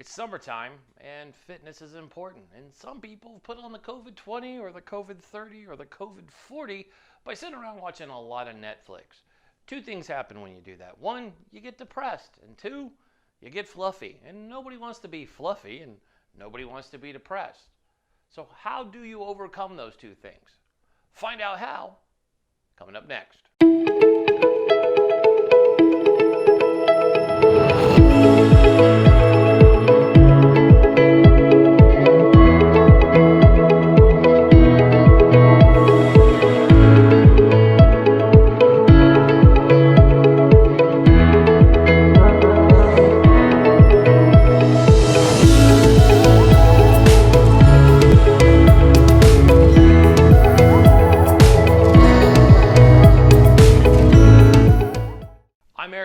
It's summertime and fitness is important. And some people put on the COVID 20 or the COVID 30 or the COVID 40 by sitting around watching a lot of Netflix. Two things happen when you do that. One, you get depressed. And two, you get fluffy. And nobody wants to be fluffy and nobody wants to be depressed. So how do you overcome those two things? Find out how coming up next.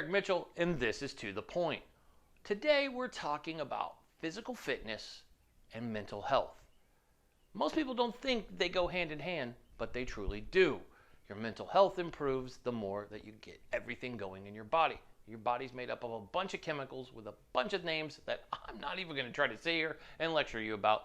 Mitchell, and this is To The Point. Today we're talking about physical fitness and mental health. Most people don't think they go hand in hand, but they truly do. Your mental health improves the more that you get everything going in your body. Your body's made up of a bunch of chemicals with a bunch of names that I'm not even going to try to say here and lecture you about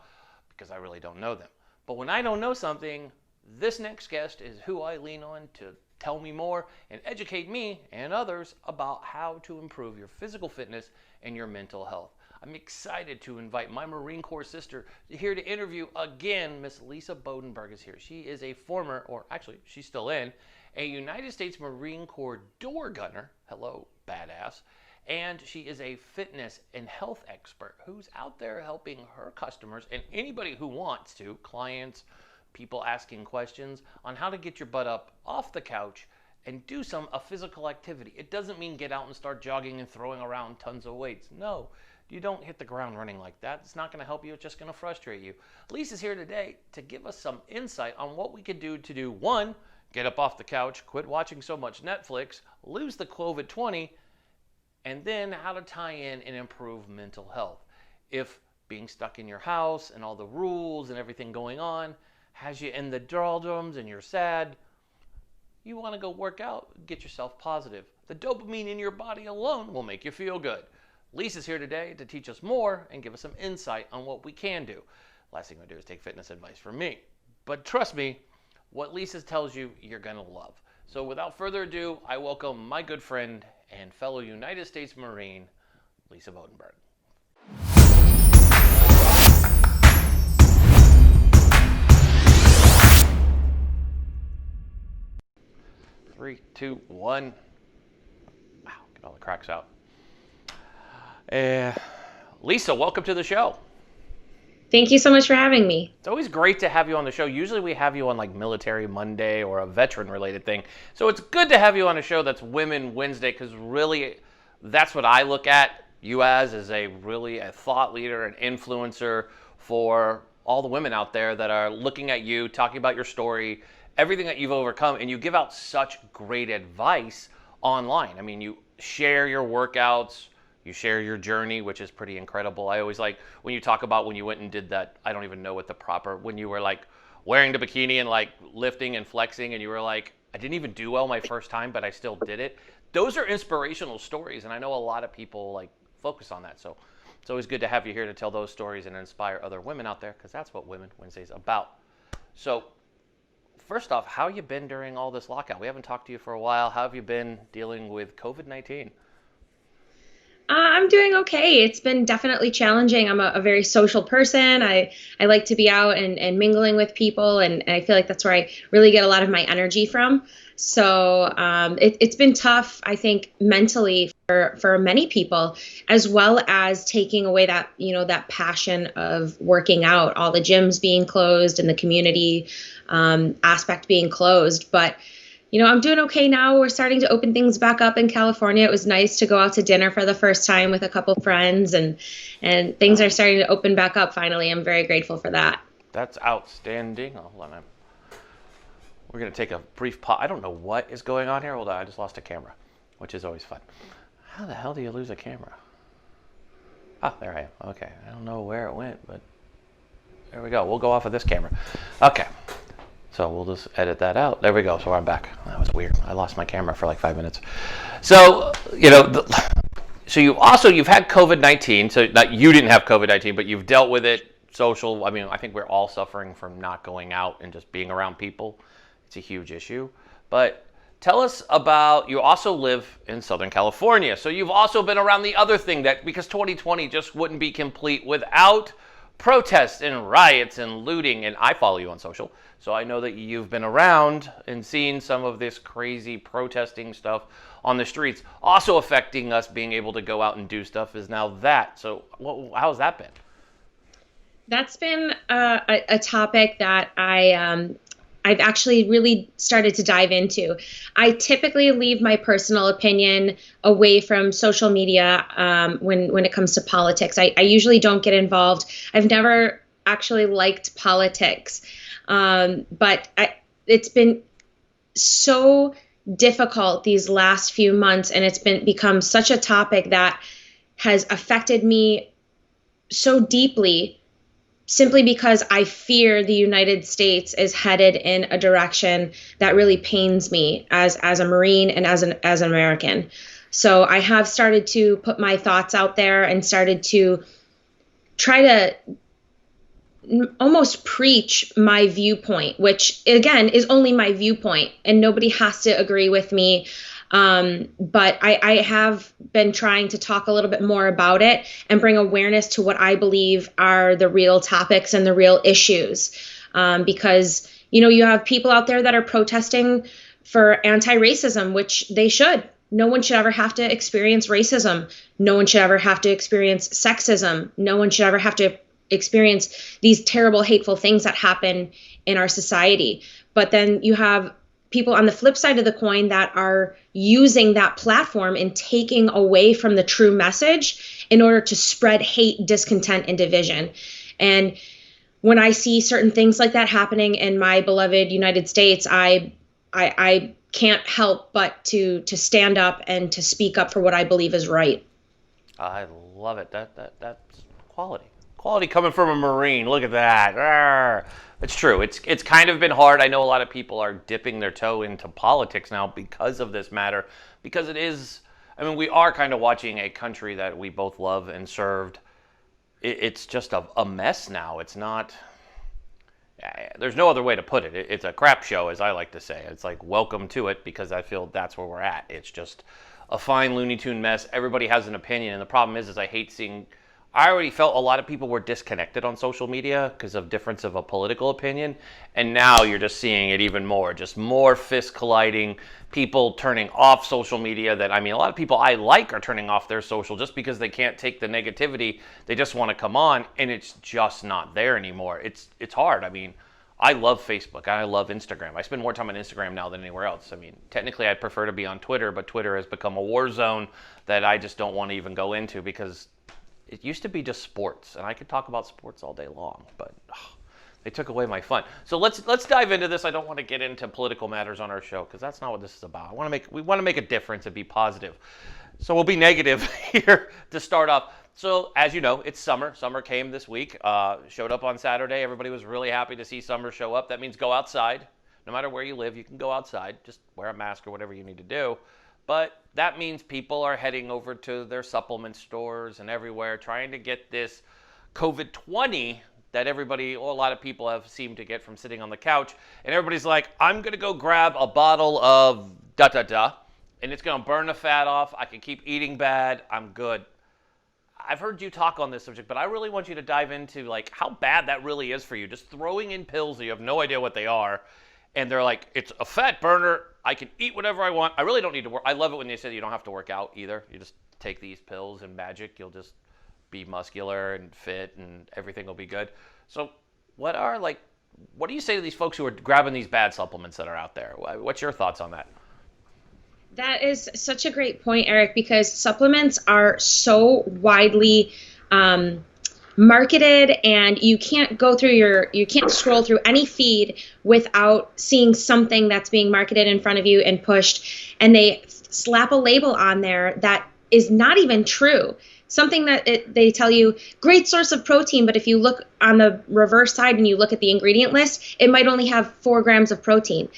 because I really don't know them. But when I don't know something, this next guest is who I lean on to tell me more and educate me and others about how to improve your physical fitness and your mental health. I'm excited to invite my Marine Corps sister here to interview again. Miss Lisa Bodenburg is here. She is a former, or actually she's still in, a United States Marine Corps door gunner. Hello, badass. And she is a fitness and health expert who's out there helping her customers and anybody who wants to, clients, people asking questions on how to get your butt up off the couch and do a physical activity. It doesn't mean get out and start jogging and throwing around tons of weights. No, you don't hit the ground running like that. It's not going to help you. It's just going to frustrate you. Lisa's here today to give us some insight on what we could do one, get up off the couch, quit watching so much Netflix, lose the COVID 20, and then how to tie in and improve mental health. If being stuck in your house and all the rules and everything going on has you in the doldrums and you're sad, you want to go work out, get yourself positive. The dopamine in your body alone will make you feel good. Lisa's here today to teach us more and give us some insight on what we can do. Last thing I do is take fitness advice from me. But trust me, what Lisa tells you, you're going to love. So without further ado, I welcome my good friend and fellow United States Marine, Lisa Bodenburg. 3, 2, 1. Wow, get all the cracks out. Lisa, welcome to the show. Thank you so much for having me. It's always great to have you on the show. Usually we have you on like Military Monday or a veteran related thing. So it's good to have you on a show that's Women Wednesday because really that's what I look at you as a thought leader, an influencer for all the women out there that are looking at you, talking about your story, everything that you've overcome, and you give out such great advice online. I mean, you share your workouts, you share your journey, which is pretty incredible. I always like when you talk about when you went and did that, I don't even know what when you were like wearing the bikini and like lifting and flexing and you were like, I didn't even do well my first time, but I still did it. Those are inspirational stories, and I know a lot of people like focus on that. So it's always good to have you here to tell those stories and inspire other women out there because that's what Women Wednesday is about. So first off, how you been during all this lockout? We haven't talked to you for a while. How have you been dealing with COVID-19? I'm doing okay. It's been definitely challenging. I'm a very social person. I like to be out and mingling with people, and I feel like that's where I really get a lot of my energy from. So it's been tough, I think, mentally for many people, as well as taking away that passion of working out, all the gyms being closed and the community aspect being closed. But I'm doing okay now. We're starting to open things back up in California. It was nice to go out to dinner for the first time with a couple friends, and things are starting to open back up finally. I'm very grateful for that. That's outstanding. Hold on. We're going to take a brief pause. I don't know what is going on here. Hold on. I just lost a camera, which is always fun. How the hell do you lose a camera? Ah, there I am. Okay. I don't know where it went, but there we go. We'll go off of this camera. Okay. So we'll just edit that out. There we go. So I'm back. That was weird. I lost my camera for like 5 minutes. So, So you've had COVID-19. So not, you didn't have COVID-19, but you've dealt with it. Social. I mean, I think we're all suffering from not going out and just being around people. It's a huge issue. But tell us about, you also live in Southern California. So you've also been around the other thing that, because 2020 just wouldn't be complete without protests and riots and looting. And I follow you on social, so I know that you've been around and seen some of this crazy protesting stuff on the streets. Also affecting us being able to go out and do stuff is now that. So how's that been? That's been a topic that I've actually really started to dive into. I typically leave my personal opinion away from social media when it comes to politics. I usually don't get involved. I've never actually liked politics, but it's been so difficult these last few months, and it's become such a topic that has affected me so deeply, simply because I fear the United States is headed in a direction that really pains me as a Marine and as an American. So I have started to put my thoughts out there and started to try to almost preach my viewpoint, which again is only my viewpoint, and nobody has to agree with me. But I have been trying to talk a little bit more about it and bring awareness to what I believe are the real topics and the real issues. Because, you have people out there that are protesting for anti-racism, which they should. No one should ever have to experience racism. No one should ever have to experience sexism. No one should ever have to experience these terrible, hateful things that happen in our society. But then you have people on the flip side of the coin that are using that platform and taking away from the true message in order to spread hate, discontent, and division. And when I see certain things like that happening in my beloved United States, I can't help but to stand up and to speak up for what I believe is right. I love it. That's quality. Quality coming from a Marine. Look at that. Arr. It's true. It's kind of been hard. I know a lot of people are dipping their toe into politics now because of this matter. Because it is, we are kind of watching a country that we both love and served. It's just a mess now. It's not, there's no other way to put it. It's a crap show, as I like to say. It's like, welcome to it, because I feel that's where we're at. It's just a fine Looney Tune mess. Everybody has an opinion. And the problem is I hate seeing, I already felt a lot of people were disconnected on social media because of difference of a political opinion. And now you're just seeing it even more, just more fists colliding, people turning off social media a lot of people I like are turning off their social just because they can't take the negativity. They just want to come on, and it's just not there anymore. It's hard. I love Facebook. I love Instagram. I spend more time on Instagram now than anywhere else. Technically I'd prefer to be on Twitter, but Twitter has become a war zone that I just don't want to even go into, because it used to be just sports, and I could talk about sports all day long, but they took away my fun. So let's dive into this. I don't want to get into political matters on our show, because that's not what this is about. We want to make a difference and be positive. So we'll be negative here to start off. So as you know, it's summer. Summer came this week. Showed up on Saturday. Everybody was really happy to see summer show up. That means go outside. No matter where you live, you can go outside. Just wear a mask or whatever you need to do. But that means people are heading over to their supplement stores and everywhere trying to get this COVID-20 that a lot of people have seemed to get from sitting on the couch. And everybody's like, I'm going to go grab a bottle of da-da-da, and it's going to burn the fat off. I can keep eating bad. I'm good. I've heard you talk on this subject, but I really want you to dive into how bad that really is for you. Just throwing in pills that you have no idea what they are. And they're like, it's a fat burner. I can eat whatever I want. I really don't need to work. I love it when they say you don't have to work out either. You just take these pills and magic. You'll just be muscular and fit and everything will be good. So what do you say to these folks who are grabbing these bad supplements that are out there? What's your thoughts on that? That is such a great point, Eric, because supplements are so widely marketed, and you can't scroll through any feed without seeing something that's being marketed in front of you and pushed, and they slap a label on there that is not even true. Something that they tell you, great source of protein, but if you look on the reverse side and you look at the ingredient list, it might only have 4 grams of protein.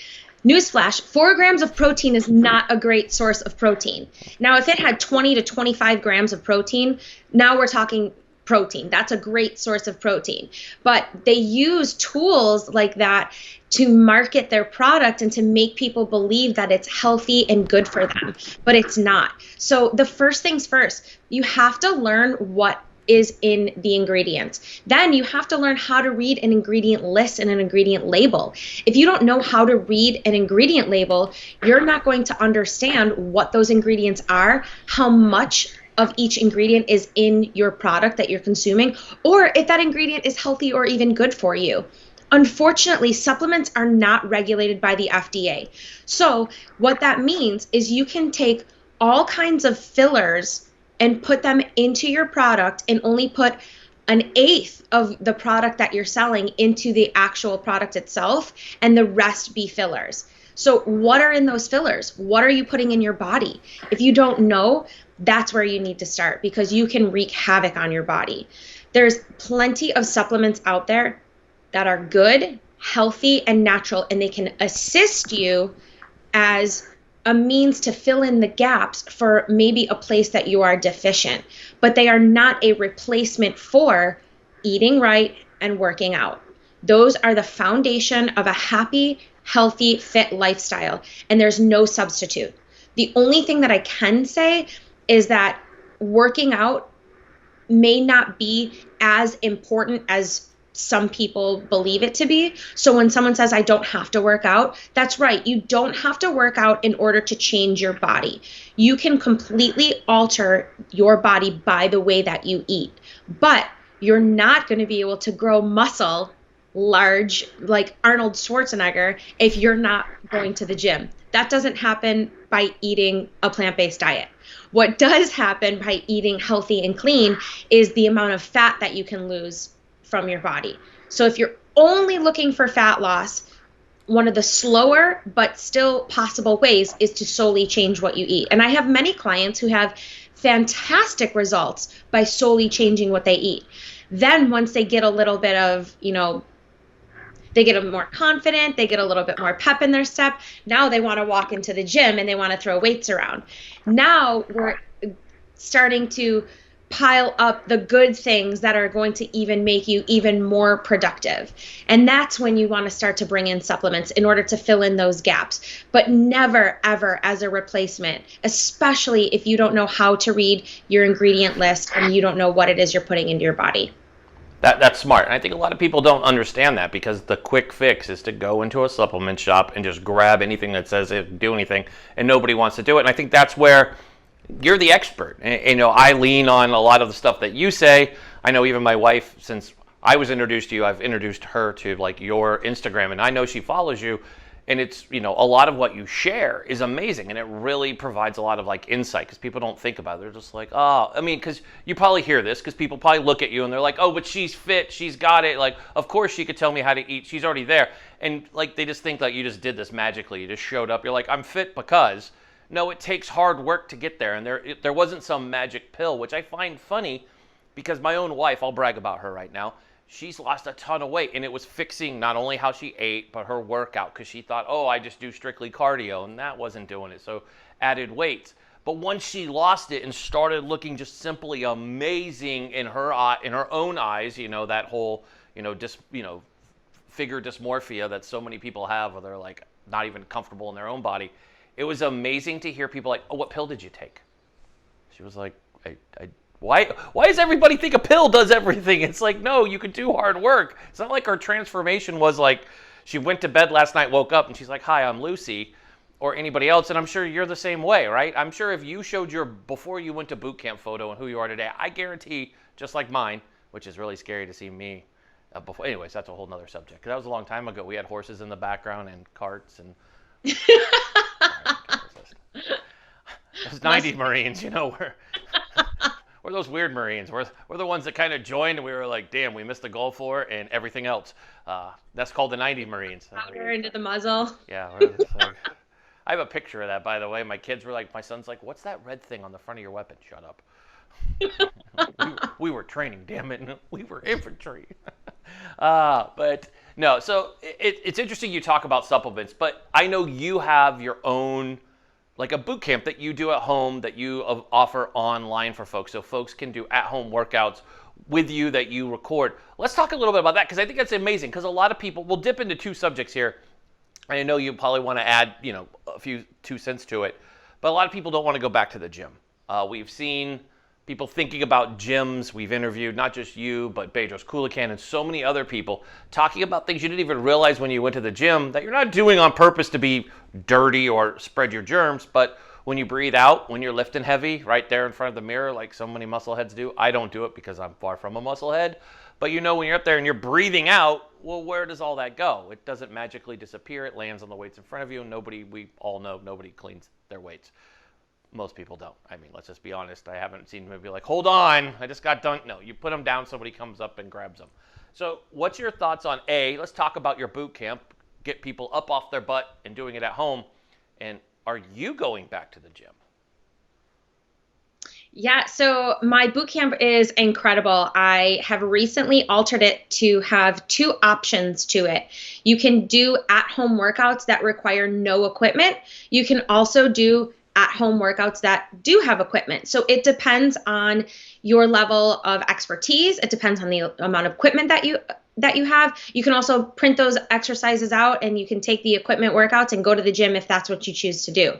Newsflash, 4 grams of protein is not a great source of protein. Now, if it had 20 to 25 grams of protein, now we're talking protein. That's a great source of protein. But they use tools like that to market their product and to make people believe that it's healthy and good for them, but it's not. So the first things first, you have to learn what is in the ingredients. Then you have to learn how to read an ingredient list and an ingredient label. If you don't know how to read an ingredient label, you're not going to understand what those ingredients are, how much of each ingredient is in your product that you're consuming, or if that ingredient is healthy or even good for you. Unfortunately, supplements are not regulated by the FDA. So what that means is you can take all kinds of fillers and put them into your product and only put an eighth of the product that you're selling into the actual product itself, and the rest be fillers. So what are in those fillers? What are you putting in your body? If you don't know, that's where you need to start, because you can wreak havoc on your body. There's plenty of supplements out there that are good, healthy, and natural, and they can assist you as a means to fill in the gaps for maybe a place that you are deficient, but they are not a replacement for eating right and working out. Those are the foundation of a happy, healthy, fit lifestyle, and there's no substitute. The only thing that I can say is that working out may not be as important as some people believe it to be. So when someone says, I don't have to work out, that's right. You don't have to work out in order to change your body. You can completely alter your body by the way that you eat, but you're not going to be able to grow muscle large like Arnold Schwarzenegger if you're not going to the gym. That doesn't happen by eating a plant-based diet. What does happen by eating healthy and clean is the amount of fat that you can lose from your body. So if you're only looking for fat loss, one of the slower but still possible ways is to solely change what you eat. And I have many clients who have fantastic results by solely changing what they eat. Then once they get a little bit of, they get more confident, they get a little bit more pep in their step, now they want to walk into the gym and they want to throw weights around. Now we're starting to pile up the good things that are going to even make you even more productive. And that's when you want to start to bring in supplements in order to fill in those gaps, but never, ever as a replacement, especially if you don't know how to read your ingredient list and you don't know what it is you're putting into your body. That's smart. And I think a lot of people don't understand that, because the quick fix is to go into a supplement shop and just grab anything that says it do anything, and nobody wants to do it. And I think that's where you're the expert. And, I lean on a lot of the stuff that you say. I know even my wife, since I was introduced to you, I've introduced her to like your Instagram, and I know she follows you. And it's, a lot of what you share is amazing, and it really provides a lot of like insight, because people don't think about it. They're just like, because you probably hear this, because people probably look at you and they're like, oh, but she's fit, she's got it. Like, of course she could tell me how to eat. She's already there. And like, they just think that you just did this magically. You just showed up. You're like, I'm fit because. No, it takes hard work to get there. And there wasn't some magic pill, which I find funny, because my own wife, I'll brag about her right now, she's lost a ton of weight, and it was fixing not only how she ate, but her workout, because she thought, oh, I just do strictly cardio, and that wasn't doing it, so added weights. But once she lost it and started looking just simply amazing in her own eyes, that whole, figure dysmorphia that so many people have, where they're like not even comfortable in their own body. It was amazing to hear people like, oh, what pill did you take? She was like, Why does everybody think a pill does everything? It's like, no, you could do hard work. It's not like her transformation was like she went to bed last night, woke up, and she's like, hi, I'm Lucy, or anybody else. And I'm sure you're the same way, right? I'm sure if you showed your before you went to boot camp photo and who you are today, I guarantee, just like mine, which is really scary to see me before. Anyways, that's a whole nother subject. 'Cause that was a long time ago. We had horses in the background and carts and those 90 Marines, we're those weird Marines. We're the ones that kind of joined, and we were like, damn, we missed the Gulf War and everything else. That's called the 90 Marines. Powder into the muzzle. Yeah. I have a picture of that, by the way. My kids were like, my son's like, what's that red thing on the front of your weapon? Shut up. we were training, damn it. We were infantry. But No, so it's interesting you talk about supplements, but I know you have your own, like a boot camp that you do at home that you offer online for folks, so folks can do at-home workouts with you that you record. Let's talk a little bit about that, because I think that's amazing, because a lot of people, we'll dip into two subjects here. I know you probably want to add, a few 2 cents to it, but a lot of people don't want to go back to the gym. We've seen people thinking about gyms. We've interviewed not just you, but Bedros Kulikan and so many other people talking about things you didn't even realize when you went to the gym that you're not doing on purpose to be dirty or spread your germs, but when you breathe out, when you're lifting heavy right there in front of the mirror like so many muscleheads do. I don't do it because I'm far from a musclehead, but when you're up there and you're breathing out, well, where does all that go? It doesn't magically disappear. It lands on the weights in front of you. We all know nobody cleans their weights. Most people don't. I mean, let's just be honest. I haven't seen them be like, hold on, I just got done. No, you put them down, somebody comes up and grabs them. So what's your thoughts on let's talk about your boot camp, get people up off their butt and doing it at home. And are you going back to the gym? Yeah, so my boot camp is incredible. I have recently altered it to have two options to it. You can do at-home workouts that require no equipment. You can also do at-home workouts that do have equipment. So it depends on your level of expertise. It depends on the amount of equipment that you have. You can also print those exercises out, and you can take the equipment workouts and go to the gym if that's what you choose to do.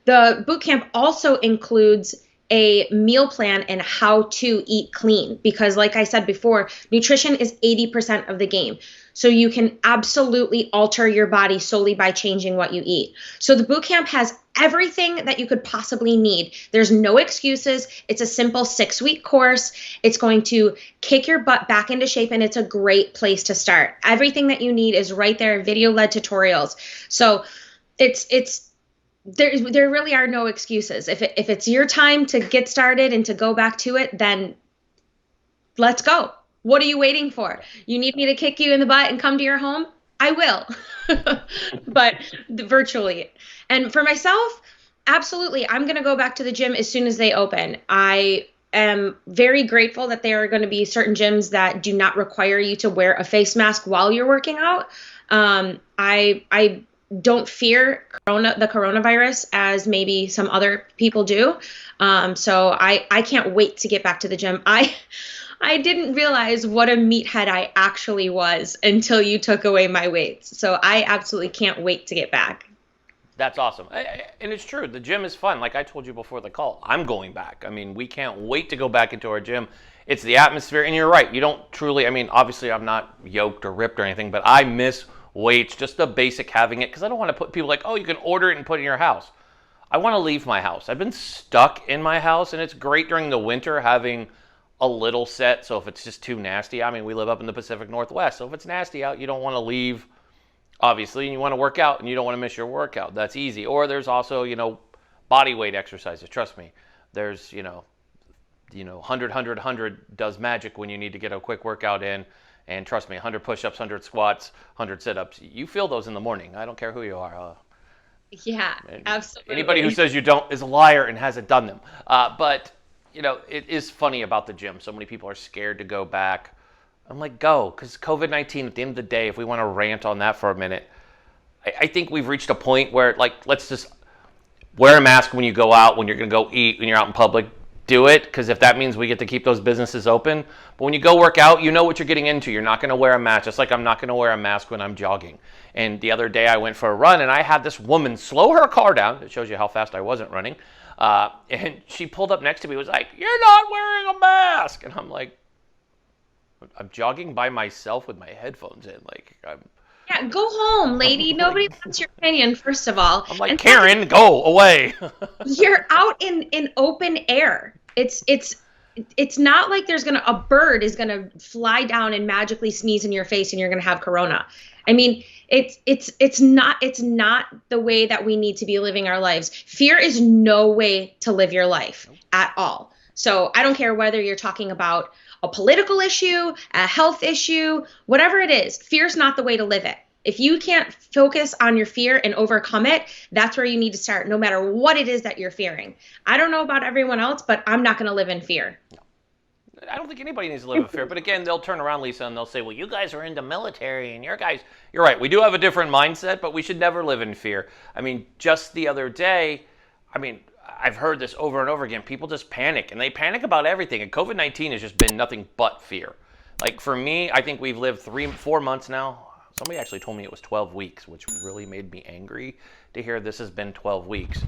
The boot camp also includes a meal plan and how to eat clean, because like I said before, nutrition is 80% of the game. So you can absolutely alter your body solely by changing what you eat. So the boot camp has everything that you could possibly need. There's no excuses. It's a simple 6-week course. It's going to kick your butt back into shape, and it's a great place to start. Everything that you need is right there, video-led tutorials. So there really are no excuses. If it's your time to get started and to go back to it, then let's go. What are you waiting for? You need me to kick you in the butt and come to your home? I will, but virtually. And for myself, absolutely, I'm going to go back to the gym as soon as they open. I am very grateful that there are going to be certain gyms that do not require you to wear a face mask while you're working out. I don't fear the coronavirus as maybe some other people do. So I can't wait to get back to the gym. I didn't realize what a meathead I actually was until you took away my weights. So I absolutely can't wait to get back. That's awesome. And it's true. The gym is fun. Like I told you before the call, I'm going back. I mean, we can't wait to go back into our gym. It's the atmosphere. And you're right. You don't truly, obviously I'm not yoked or ripped or anything, but I miss weights, just the basic having it, because I don't want to put people like, oh, you can order it and put it in your house. I want to leave my house. I've been stuck in my house, and it's great during the winter having a little set. So if it's just too nasty, we live up in the Pacific Northwest, so if it's nasty out, you don't want to leave, obviously, and you want to work out, and you don't want to miss your workout. That's easy. Or there's also, body weight exercises. Trust me, there's, 100 does magic when you need to get a quick workout in. And trust me, 100 push-ups, 100 squats, 100 sit-ups. You feel those in the morning. I don't care who you are. Yeah, absolutely. Anybody who says you don't is a liar and hasn't done them. But it is funny about the gym. So many people are scared to go back. I'm like, go, because COVID-19, at the end of the day, if we want to rant on that for a minute, I think we've reached a point where, let's just wear a mask when you go out, when you're going to go eat, when you're out in public. Do it, because if that means we get to keep those businesses open. But when you go work out, you know what you're getting into. You're not going to wear a mask, just like I'm not going to wear a mask when I'm jogging. And the other day I went for a run, and I had this woman slow her car down. It shows you how fast I wasn't running. And she pulled up next to me, was like, "You're not wearing a mask." And I'm like, I'm jogging by myself with my headphones in. Yeah, go home, lady. Nobody wants your opinion, first of all. I'm like, and Karen, go away. You're out in open air. It's not like a bird is gonna fly down and magically sneeze in your face and you're gonna have corona. It's not the way that we need to be living our lives. Fear is no way to live your life at all. So I don't care whether you're talking about a political issue, a health issue, whatever it is, fear's not the way to live it. If you can't focus on your fear and overcome it, that's where you need to start, no matter what it is that you're fearing. I don't know about everyone else, but I'm not going to live in fear. I don't think anybody needs to live in fear. But again, they'll turn around, Lisa, and they'll say, well, you guys are in the military and you're right. We do have a different mindset, but we should never live in fear. I mean, just the other day, I've heard this over and over again. People just panic, and they panic about everything. And COVID-19 has just been nothing but fear. Like for me, I think we've lived 4 months now. Somebody actually told me it was 12 weeks, which really made me angry to hear this has been 12 weeks.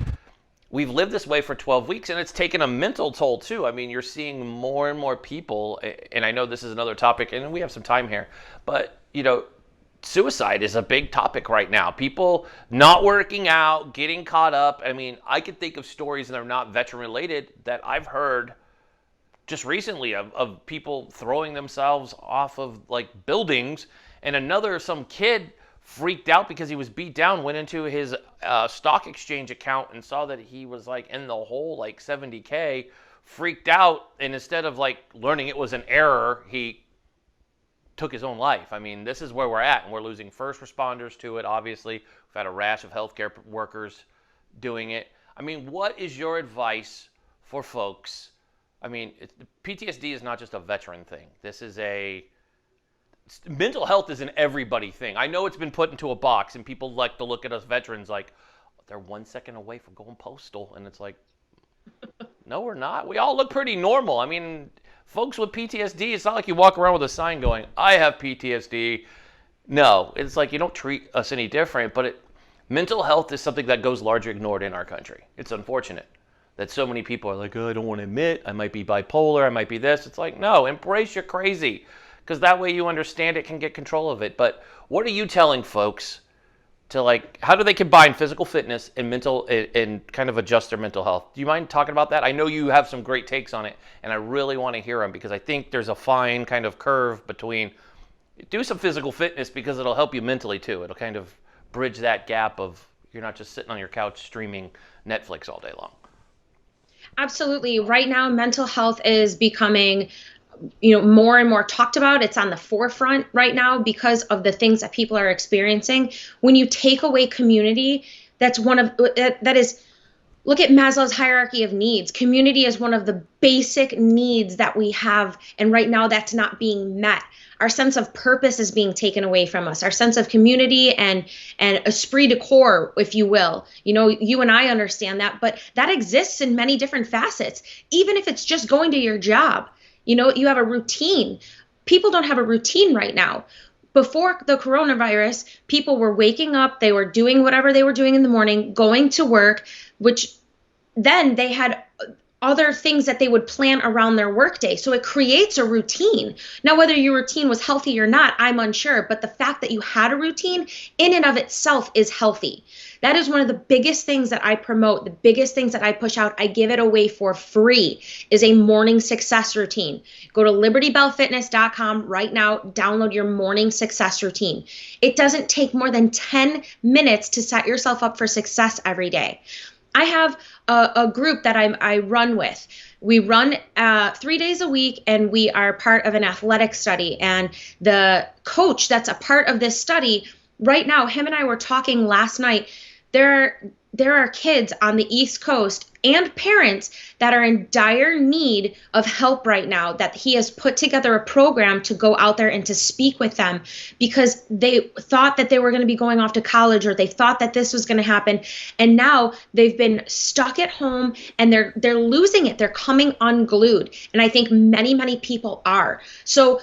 We've lived this way for 12 weeks, and it's taken a mental toll too. I mean, you're seeing more and more people, and I know this is another topic, and we have some time here, but suicide is a big topic right now. People not working out, getting caught up. I mean, I could think of stories that are not veteran related that I've heard just recently of people throwing themselves off of like buildings, and some kid freaked out because he was beat down, went into his stock exchange account and saw that he was like in the hole, like 70K, freaked out, and instead of like learning it was an error, he took his own life. I mean, this is where we're at, and we're losing first responders to it, obviously. We've had a rash of healthcare workers doing it. I mean, what is your advice for folks? I mean, PTSD is not just a veteran thing. Mental health is an everybody thing. I know it's been put into a box, and people like to look at us veterans like they're 1 second away from going postal, and it's like, no, we're not. We all look pretty normal. I mean, folks with PTSD, it's not like you walk around with a sign going, I have PTSD. No, it's like you don't treat us any different, but mental health is something that goes largely ignored in our country. It's unfortunate that so many people are like, oh, I don't want to admit, I might be bipolar, I might be this. It's like, no, embrace your crazy, because that way you understand it, can get control of it. But what are you telling folks to like, how do they combine physical fitness and mental and kind of adjust their mental health? Do you mind talking about that? I know you have some great takes on it, and I really want to hear them, because I think there's a fine kind of curve between do some physical fitness because it'll help you mentally too. It'll kind of bridge that gap of you're not just sitting on your couch streaming Netflix all day long. Absolutely. Right now, mental health is becoming more and more talked about. It's on the forefront right now because of the things that people are experiencing. When you take away community, look at Maslow's hierarchy of needs. Community is one of the basic needs that we have, and right now that's not being met. Our sense of purpose is being taken away from us. Our sense of community and esprit de corps, if you will. You and I understand that, but that exists in many different facets. Even if it's just going to your job, you have a routine. People don't have a routine right now. Before the coronavirus, people were waking up, they were doing whatever they were doing in the morning, going to work, which then they had other things that they would plan around their workday. So it creates a routine. Now, whether your routine was healthy or not, I'm unsure, but the fact that you had a routine in and of itself is healthy. That is one of the biggest things that I promote, the biggest things that I push out. I give it away for free, is a morning success routine. Go to libertybellfitness.com right now, download your morning success routine. It doesn't take more than 10 minutes to set yourself up for success every day. I have a group that I run with. We run 3 days a week, and we are part of an athletic study. And the coach that's a part of this study, right now, him and I were talking last night. There are kids on the East Coast and parents that are in dire need of help right now, that he has put together a program to go out there and to speak with them because they thought that they were going to be going off to college, or they thought that this was going to happen. And now they've been stuck at home, and they're losing it. They're coming unglued. And I think many, many people are. So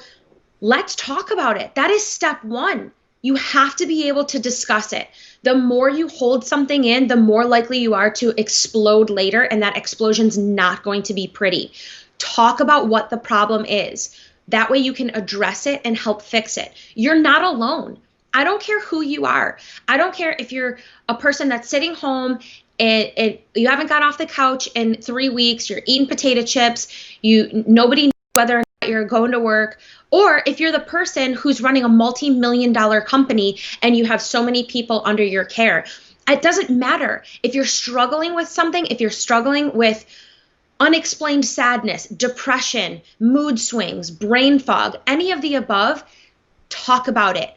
let's talk about it. That is step one. You have to be able to discuss it. The more you hold something in, the more likely you are to explode later, and that explosion's not going to be pretty. Talk about what the problem is. That way you can address it and help fix it. You're not alone. I don't care who you are. I don't care if you're a person that's sitting home and you haven't got off the couch in 3 weeks, you're eating potato chips, nobody knows whether or not you're going to work. Or if you're the person who's running a multi-million-dollar company and you have so many people under your care, it doesn't matter. If you're struggling with something, if you're struggling with unexplained sadness, depression, mood swings, brain fog, any of the above, talk about it.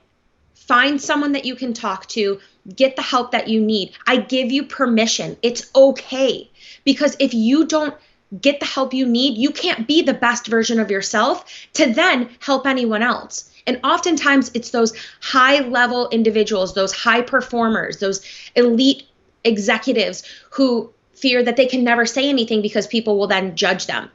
Find someone that you can talk to, get the help that you need. I give you permission. It's okay. Because if you don't get the help you need. You can't be the best version of yourself to then help anyone else. And oftentimes it's those high level individuals, those high performers, those elite executives who fear that they can never say anything because people will then judge them.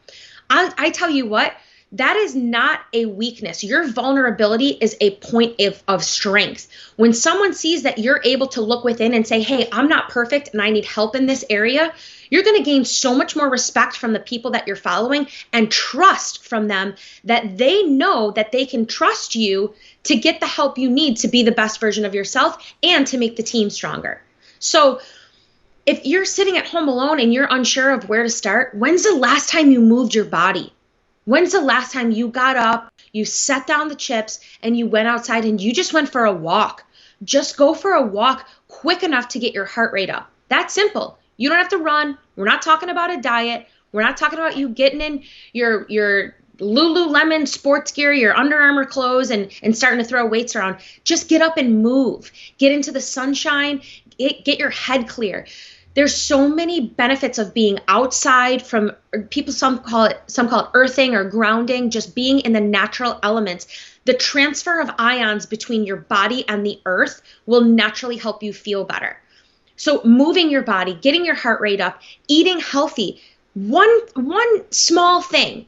I tell you what, that is not a weakness. Your vulnerability is a point of strength. When someone sees that you're able to look within and say, hey, I'm not perfect and I need help in this area, you're going to gain so much more respect from the people that you're following and trust from them that they know that they can trust you to get the help you need to be the best version of yourself and to make the team stronger. So if you're sitting at home alone and you're unsure of where to start, when's the last time you moved your body? When's the last time you got up, you set down the chips, and you went outside and you just went for a walk? Just go for a walk quick enough to get your heart rate up. That's simple. You don't have to run. We're not talking about a diet. We're not talking about you getting in your Lululemon sports gear, your Under Armour clothes, and starting to throw weights around. Just get up and move. Get into the sunshine. Get your head clear. There's so many benefits of being outside from people, some call it earthing or grounding, just being in the natural elements. The transfer of ions between your body and the earth will naturally help you feel better. So moving your body, getting your heart rate up, eating healthy, one small thing.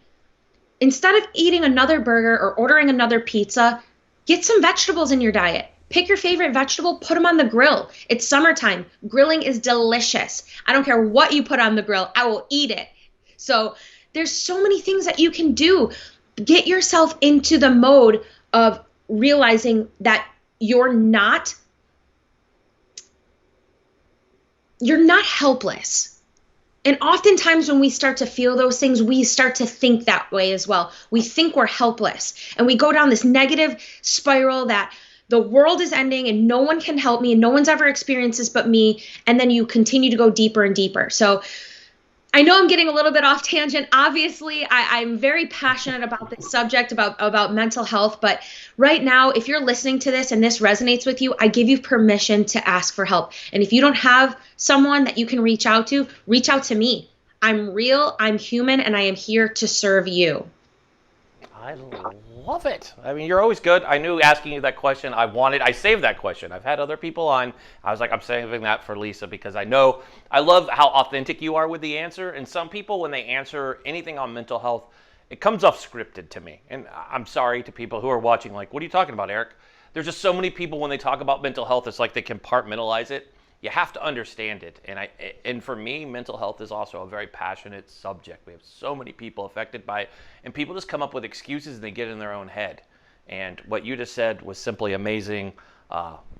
Instead of eating another burger or ordering another pizza, get some vegetables in your diet. Pick your favorite vegetable, put them on the grill. It's summertime. Grilling is delicious. I don't care what you put on the grill. I will eat it. So there's so many things that you can do. Get yourself into the mode of realizing that you're not helpless. And oftentimes when we start to feel those things, we start to think that way as well. We think we're helpless. And we go down this negative spiral that the world is ending and no one can help me and no one's ever experienced this but me. And then you continue to go deeper and deeper. So I know I'm getting a little bit off tangent. Obviously, I'm very passionate about this subject, about mental health. But right now, if you're listening to this and this resonates with you, I give you permission to ask for help. And if you don't have someone that you can reach out to me. I'm real, I'm human, and I am here to serve you. I love it. I mean, you're always good. I knew asking you that question, I saved that question. I've had other people on. I was like, I'm saving that for Lisa because I love how authentic you are with the answer. And some people, when they answer anything on mental health, it comes off scripted to me. And I'm sorry to people who are watching, like, what are you talking about, Eric? There's just so many people when they talk about mental health, it's like they compartmentalize it. You have to understand it. And for me, mental health is also a very passionate subject. We have so many people affected by it, and people just come up with excuses and they get in their own head. And what you just said was simply amazing.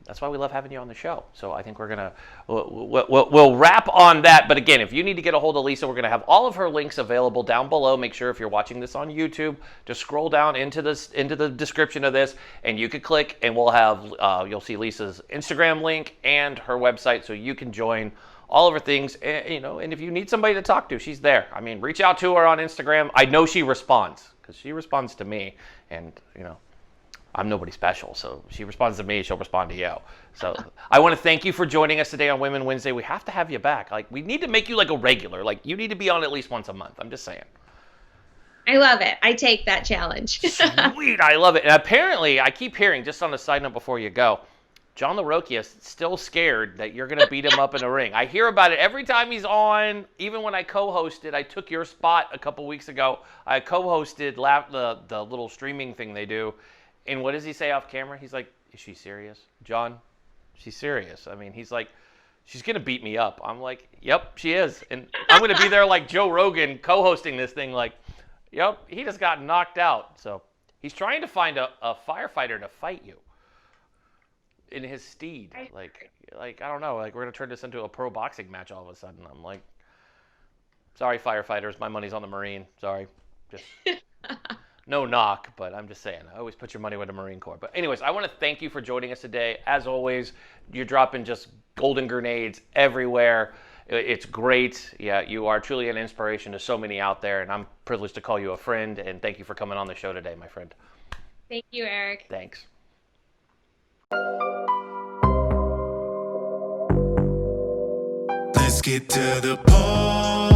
That's why we love having you on the show. So I think we'll wrap on that. But again, if you need to get a hold of Lisa, we're going to have all of her links available down below. Make sure if you're watching this on YouTube, just scroll down into the description of this, and you can click, and we'll have you'll see Lisa's Instagram link and her website, so you can join all of her things. And if you need somebody to talk to, she's there. I mean, reach out to her on Instagram. I know she responds because she responds to me, and I'm nobody special, so she responds to me, she'll respond to you. So I want to thank you for joining us today on Women Wednesday. We have to have you back. Like, we need to make you like a regular. Like, you need to be on at least once a month. I'm just saying. I love it. I take that challenge. Sweet. I love it. And apparently, I keep hearing, just on a side note before you go, John LaRocchia is still scared that you're going to beat him up in a ring. I hear about it every time he's on. Even when I co-hosted, I took your spot a couple weeks ago. I co-hosted the little streaming thing they do. And what does he say off camera? He's like, is she serious? John, she's serious. I mean, he's like, she's going to beat me up. I'm like, yep, she is. And I'm going to be there like Joe Rogan co-hosting this thing like, yep, he just got knocked out. So he's trying to find a firefighter to fight you in his steed. Like I don't know. Like, we're going to turn this into a pro boxing match all of a sudden. I'm like, sorry, firefighters. My money's on the Marine. Sorry. Just... No knock, but I'm just saying, I always put your money with the Marine Corps. But anyways, I want to thank you for joining us today. As always, you're dropping just golden grenades everywhere. It's great. Yeah, you are truly an inspiration to so many out there, and I'm privileged to call you a friend, and thank you for coming on the show today, my friend. Thank you, Eric. Thanks. Let's get to the point.